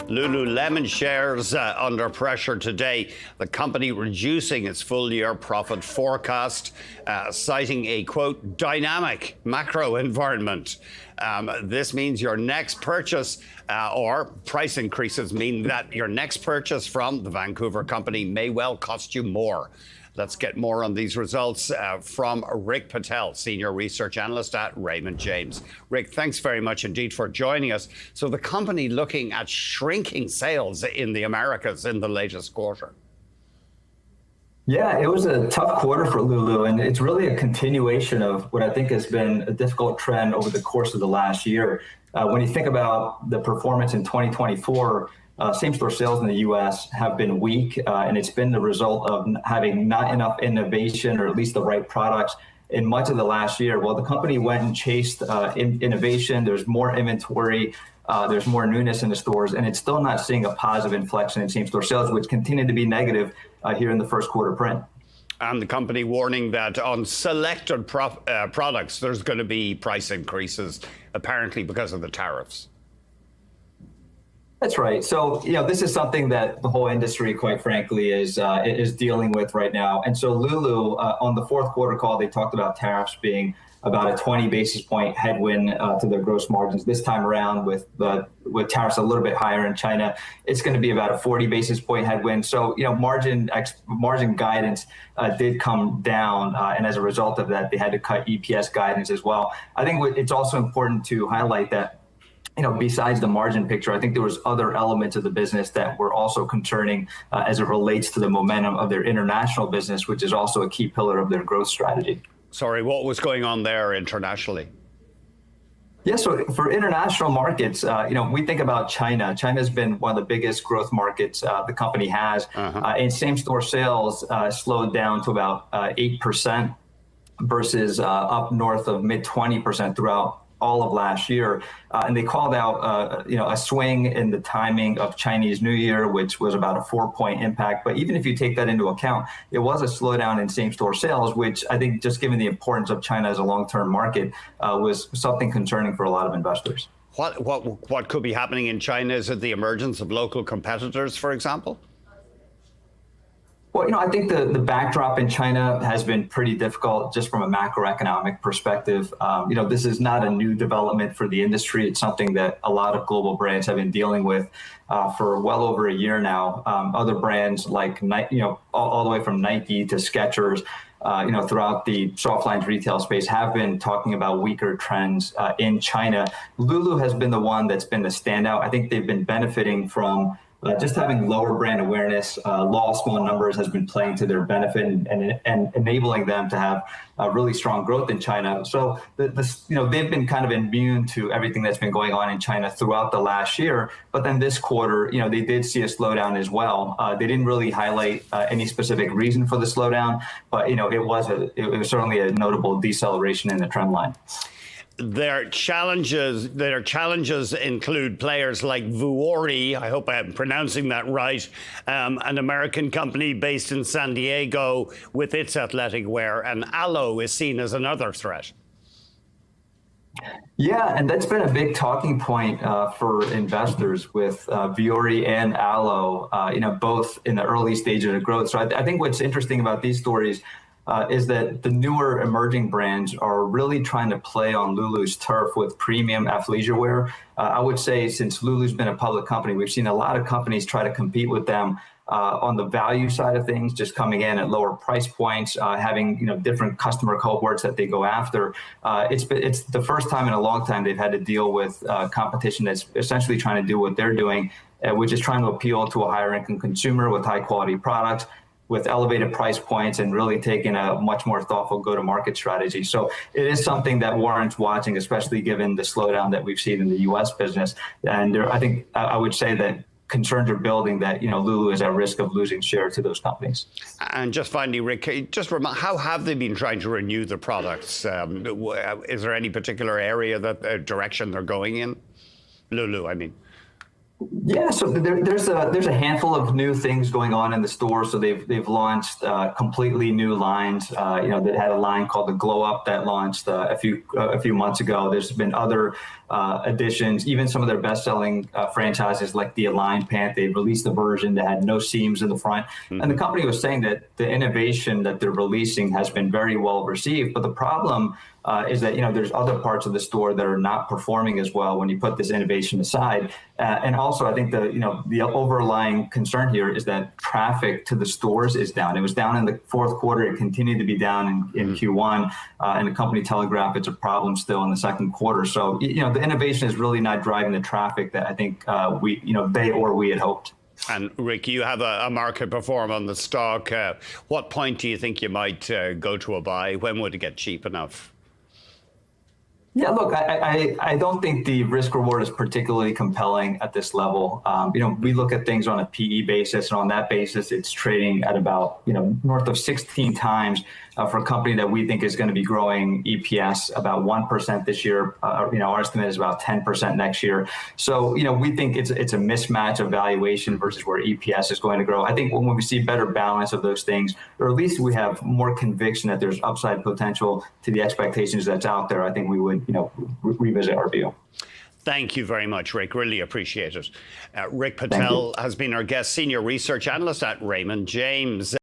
Lululemon shares under pressure today. The company reducing its full-year profit forecast, citing a, quote, dynamic macro environment. This means your next purchase or price increases mean that your next purchase from the Vancouver company may well cost you more. Let's get more on these results from Rick Patel, Senior Research Analyst at Raymond James. Rick, thanks very much indeed for joining us. So the company looking at shrinking sales in the Americas in the latest quarter. Yeah, it was a tough quarter for Lulu, and it's really a continuation of what I think has been a difficult trend over the course of the last year. When you think about the performance in 2024, same-store sales in the U.S. have been weak, and it's been the result of having not enough innovation, or at least the right products, in much of the last year. Well, the company went and chased innovation. There's more inventory. There's more newness in the stores, and it's still not seeing a positive inflection in same-store sales, which continue to be negative here in the first quarter print. And the company warning that on selected products, there's going to be price increases, apparently because of the tariffs. That's right. So, this is something that the whole industry, quite frankly, is dealing with right now. And so Lulu, on the fourth quarter call, they talked about tariffs being about a 20 basis point headwind to their gross margins. This time around, with tariffs a little bit higher in China, it's going to be about a 40 basis point headwind. So, margin guidance did come down, and as a result of that, they had to cut EPS guidance as well. I think it's also important to highlight that, besides the margin picture, I think there was other elements of the business that were also concerning as it relates to the momentum of their international business, which is also a key pillar of their growth strategy. Sorry, what was going on there internationally? Yeah, so for international markets, we think about China. China's been one of the biggest growth markets the company has. And same-store sales slowed down to about 8% versus up north of mid-20% throughout all of last year. And they called out, a swing in the timing of Chinese New Year, which was about a 4-point impact. But even if you take that into account, it was a slowdown in same-store sales, which I think, just given the importance of China as a long-term market, was something concerning for a lot of investors. What could be happening in China? Is it the emergence of local competitors, for example? Well, I think the backdrop in China has been pretty difficult just from a macroeconomic perspective. This is not a new development for the industry. It's something that a lot of global brands have been dealing with for well over a year now. Other brands like, all the way from Nike to Skechers, throughout the Softlines Retail space have been talking about weaker trends in China. Lulu has been the one that's been the standout. I think they've been benefiting from just having lower brand awareness. Law of small numbers has been playing to their benefit and enabling them to have really strong growth in China. So they've been kind of immune to everything that's been going on in China throughout the last year. But then this quarter, they did see a slowdown as well. They didn't really highlight any specific reason for the slowdown, but it was certainly a notable deceleration in the trend line. Their challenges include players like Vuori, I hope I'm pronouncing that right, an American company based in San Diego with its athletic wear, and Alo is seen as another threat. Yeah, and that's been a big talking point for investors with Vuori and Alo, both in the early stages of growth. So I think what's interesting about these stories is that the newer emerging brands are really trying to play on Lulu's turf with premium athleisure wear. I would say since Lulu's been a public company, we've seen a lot of companies try to compete with them on the value side of things, just coming in at lower price points, having different customer cohorts that they go after. It's the first time in a long time they've had to deal with competition that's essentially trying to do what they're doing, which is trying to appeal to a higher income consumer with high quality products, with elevated price points, and really taking a much more thoughtful go-to-market strategy. So it is something that warrants watching, especially given the slowdown that we've seen in the U.S. business. And I think I would say that concerns are building that Lulu is at risk of losing share to those companies. And just finally, Rick, how have they been trying to renew the products? Is there any particular area direction they're going in? Lulu, I mean. Yeah, so there's a handful of new things going on in the store. So they've launched completely new lines. They had a line called the Glow Up that launched a few months ago. There's been other additions, even some of their best-selling franchises like the Align pant. They released a version that had no seams in the front, and the company was saying that the innovation that they're releasing has been very well received. But the problem is that there's other parts of the store that are not performing as well when you put this innovation aside. And also, I think the overlying concern here is that traffic to the stores is down. It was down in the fourth quarter. It continued to be down in Q1, and the company telegraphed it's a problem still in the second quarter. So the innovation is really not driving the traffic that I think we had hoped. And Rick, you have a market perform on the stock. What point do you think you might go to a buy? When would it get cheap enough? Yeah, look, I don't think the risk reward is particularly compelling at this level. We look at things on a PE basis, and on that basis, it's trading at about north of 16 times for a company that we think is going to be growing EPS about 1% this year. Our estimate is about 10% next year. So we think it's a mismatch of valuation versus where EPS is going to grow. I think when we see better balance of those things, or at least we have more conviction that there's upside potential to the expectations that's out there, I think we would revisit our view. Thank you very much, Rick. Really appreciate it. Rick Patel has been our guest, Senior Research Analyst at Raymond James.